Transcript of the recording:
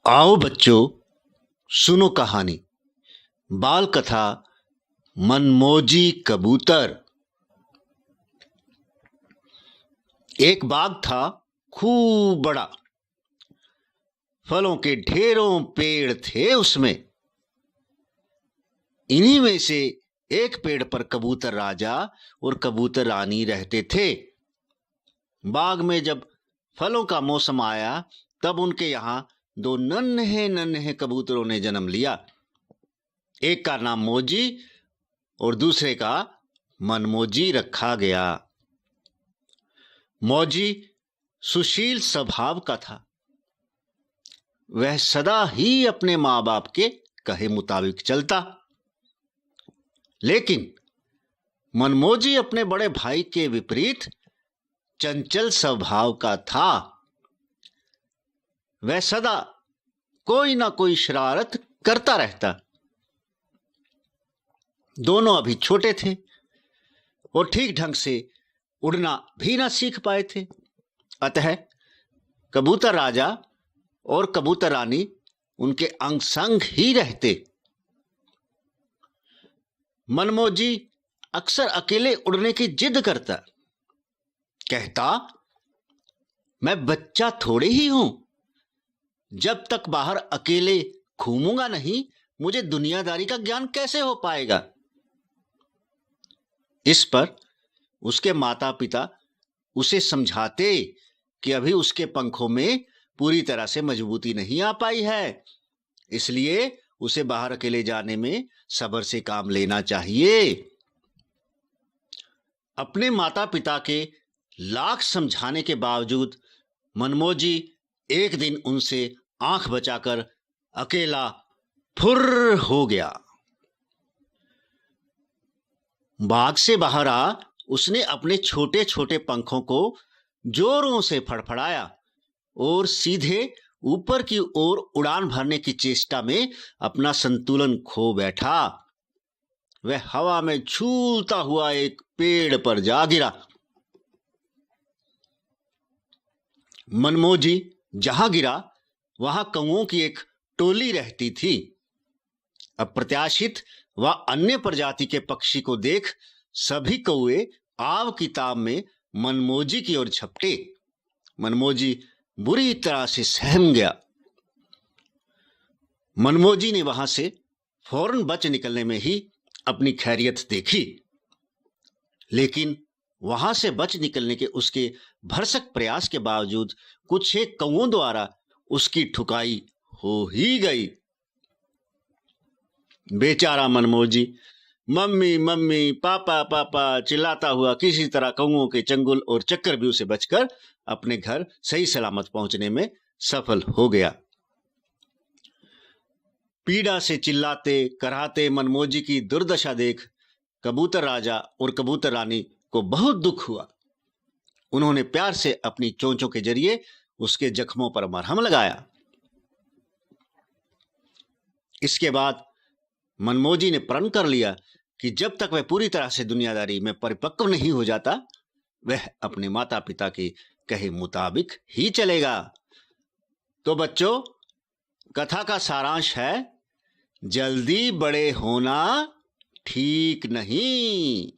आओ बच्चों, सुनो कहानी। बाल कथा मनमोजी कबूतर। एक बाग था खूब बड़ा। फलों के ढेरों पेड़ थे उसमें। इन्हीं में से एक पेड़ पर कबूतर राजा और कबूतर रानी रहते थे। बाग में जब फलों का मौसम आया तब उनके यहां दो नन्हे नन्हे कबूतरों ने जन्म लिया। एक का नाम मोजी और दूसरे का मनमोजी रखा गया। मौजी सुशील स्वभाव का था। वह सदा ही अपने माँ बाप के कहे मुताबिक चलता। लेकिन मनमोजी अपने बड़े भाई के विपरीत चंचल स्वभाव का था। वह सदा कोई ना कोई शरारत करता रहता। दोनों अभी छोटे थे और ठीक ढंग से उड़ना भी ना सीख पाए थे। अतः कबूतर राजा और कबूतर रानी उनके अंग संग ही रहते। मनमोजी अक्सर अकेले उड़ने की जिद करता। कहता, मैं बच्चा थोड़े ही हूं, जब तक बाहर अकेले घूमूंगा नहीं मुझे दुनियादारी का ज्ञान कैसे हो पाएगा। इस पर उसके माता पिता उसे समझाते कि अभी उसके पंखों में पूरी तरह से मजबूती नहीं आ पाई है, इसलिए उसे बाहर अकेले जाने में सब्र से काम लेना चाहिए। अपने माता पिता के लाख समझाने के बावजूद मनमोजी एक दिन उनसे आंख बचाकर अकेला फुर्र हो गया। बाग से बाहर आ उसने अपने छोटे छोटे पंखों को जोरों से फड़फड़ाया और सीधे ऊपर की ओर उड़ान भरने की चेष्टा में अपना संतुलन खो बैठा। वह हवा में झूलता हुआ एक पेड़ पर जा गिरा। मनमोजी जहां गिरा वहां कौओं की एक टोली रहती थी। अप्रत्याशित व अन्य प्रजाति के पक्षी को देख सभी कौए आव की ताव में मनमोजी की ओर झपटे। मनमोजी बुरी तरह से सहम गया। मनमोजी ने वहां से फौरन बच निकलने में ही अपनी खैरियत देखी। लेकिन वहां से बच निकलने के उसके भरसक प्रयास के बावजूद कुछ एक कौओं द्वारा उसकी ठुकाई हो ही गई। बेचारा मनमोजी मम्मी मम्मी पापा पापा चिल्लाता हुआ किसी तरह कौओं के चंगुल और चक्रव्यूह से बचकर अपने घर सही सलामत पहुंचने में सफल हो गया। पीड़ा से चिल्लाते कराहते मनमोजी की दुर्दशा देख कबूतर राजा और कबूतर रानी को बहुत दुख हुआ। उन्होंने प्यार से अपनी चोंचों के जरिए उसके जख्मों पर मरहम लगाया। इसके बाद मनमोजी ने प्रण कर लिया कि जब तक वह पूरी तरह से दुनियादारी में परिपक्व नहीं हो जाता वह अपने माता पिता के कहे मुताबिक ही चलेगा। तो बच्चों, कथा का सारांश है, जल्दी बड़े होना ठीक नहीं।